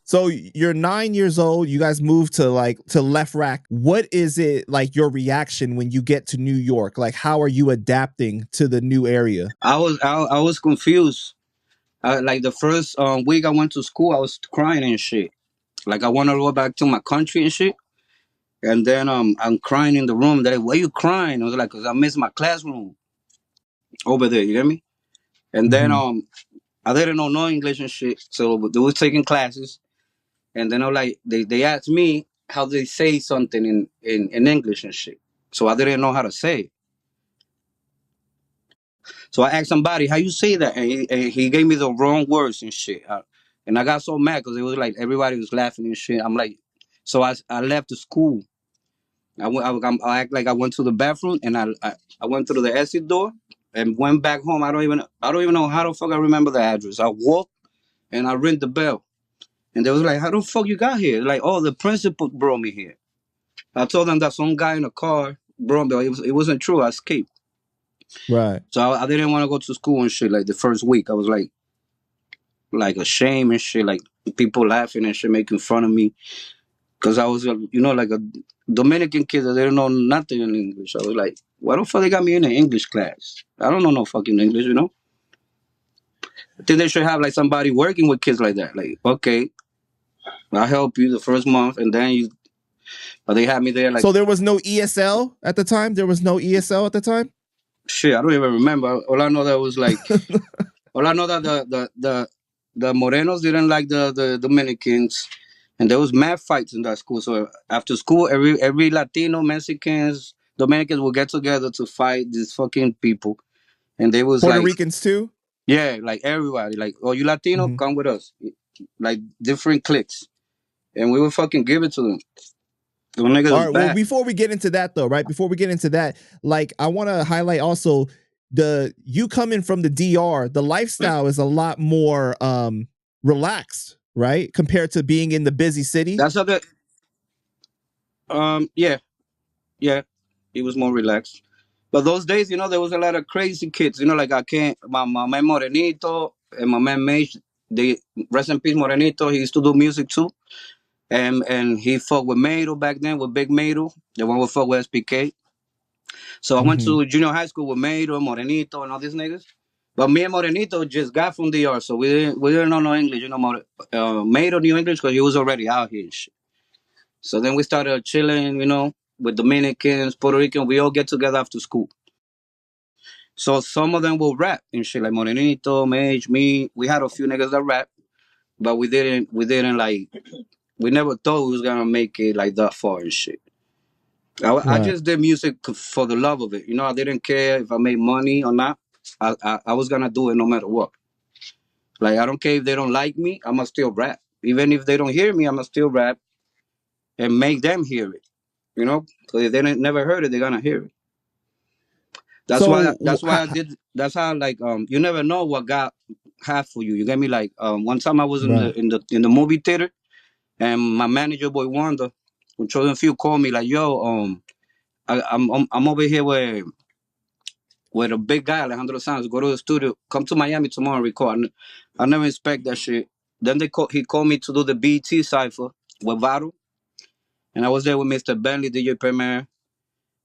So you're 9 years old. You guys moved to Left Rack. What is it like your reaction when you get to New York? Like, how are you adapting to the new area? I was confused. Like the first week I went to school, I was crying and shit. Like I want to go back to my country and shit. And then I'm crying in the room. They're like, "Why you crying?" I was like, "Cause I miss my classroom over there." You get me? And then Mm-hmm. I didn't know no English and shit, so they was taking classes. And then I'm like, they asked me how they say something in English and shit. So I didn't know how to say it. So I asked somebody, how you say that? And he gave me the wrong words and shit. And I got so mad because it was like everybody was laughing and shit. I'm like, so I left the school. I act like I went to the bathroom and I went through the exit door and went back home. I don't even know how the fuck I remember the address. I walked and I ring the bell. And they was like, how the fuck you got here? Like, oh, the principal brought me here. I told them that some guy in a car brought me. It wasn't true. I escaped. Right. So I didn't want to go to school and shit. Like the first week, I was like ashamed and shit. Like people laughing and shit, making fun of me. Because I was, like a Dominican kid that didn't know nothing in English. I was like, why the fuck they got me in an English class? I don't know no fucking English. I think they should have like somebody working with kids like that. Like, okay, I'll help you the first month and then but they had me there like, So there was no ESL at the time? There was no ESL at the time? shit, I don't even remember. All I know that was like, all I know that the Morenos didn't like the Dominicans, and there was mad fights in that school. So after school, every Latino, Mexicans, Dominicans would get together to fight these fucking people, and they was Puerto like, Ricans too? yeah, like everybody, like, oh, you Latino, Mhm. come with us, like different cliques, and we would fucking give it to them. The niggas All was right. Well, bad. before we get into that, though, right? Before we get into that, like, I want to highlight also you coming from the DR. The lifestyle is a lot more relaxed, right, compared to being in the busy city. That's how the yeah, yeah, it was more relaxed. But those days, there was a lot of crazy kids. Like I can't. My man Morenito and my man Mage. They rest in peace, Morenito. He used to do music too, and he fought with Mado back then with Big Mado, the one who fought with SPK. So I went Mm-hmm. to junior high school with Mado, Morenito, and all these niggas. But me and Morenito just got from DR, so we didn't know no English. Mado knew English because he was already out here and shit. So then we started chilling, with Dominicans, Puerto Rican. We all get together after school. So some of them will rap and shit, like Morenito, Mage, me. We had a few niggas that rap, but we didn't like, we never thought we was gonna make it like that far and shit. I Right. just did music for the love of it. I didn't care if I made money or not. I was gonna do it no matter what. Like I don't care if they don't like me, I'ma still rap. Even if they don't hear me, I'ma still rap and make them hear it. Because if they never heard it, they're gonna hear it. That's why. So, That's why I did. That's how like you never know what God had for you. You get me? Like one time I was in right. the movie theater and my manager boy Wanda from Chosen Few called me like, yo, I'm over here with a big guy Alejandro Sanz. Go to the studio. Come to Miami tomorrow and record. I never expect that shit. Then he called me to do the BET cipher with Varo, and I was there with Mr. Bentley, DJ Premier,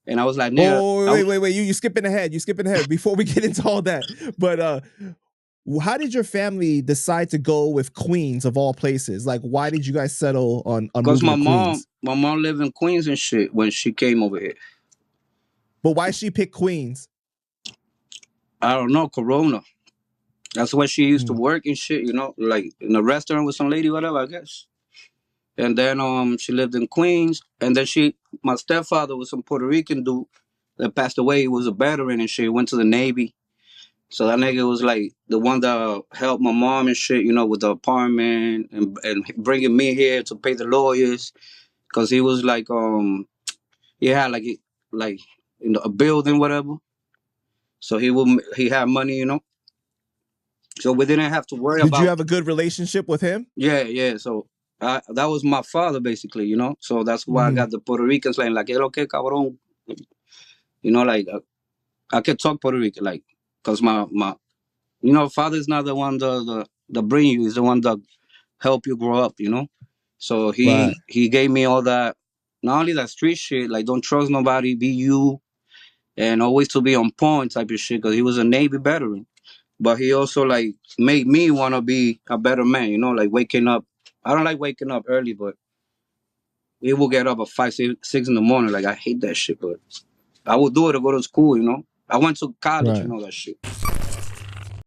and I was like, nigga, Oh, wait. You skipping ahead. You skipping ahead before we get into all that. But how did your family decide to go with Queens of all places? Like, why did you guys settle on cause moving my to mom, Queens? my mom lived in Queens and shit when she came over here. But why she pick Queens? I don't know, Corona. That's where she used to Mm. work and shit, like in a restaurant with some lady, whatever, I guess. And then she lived in Queens. And then my stepfather was some Puerto Rican dude that passed away. He was a veteran and shit. He went to the Navy. So that nigga was like the one that helped my mom and shit, with the apartment and bringing me here to pay the lawyers. Cause he was like, he had like a building, whatever. So he had money. So we didn't have to worry Did you about. have a good relationship with him? Yeah, yeah. So that was my father basically. So that's why I Mm-hmm. got the Puerto Ricans like, "Es lo que cabrón," like I could talk Puerto Rican, like, cause my father's not the one that bring you. He's the one that help you grow up. You know. So Right. he gave me all that. Not only that street shit, like don't trust nobody, be you, and always to be on point type of shit. Cause he was a Navy veteran, but he also like made me want to be a better man. You know, like waking up. I don't like waking up early, but we will get up at 5, 6 in the morning. Like I hate that shit, but I would do it to go to school. You know, I went to college. You Right. know that shit.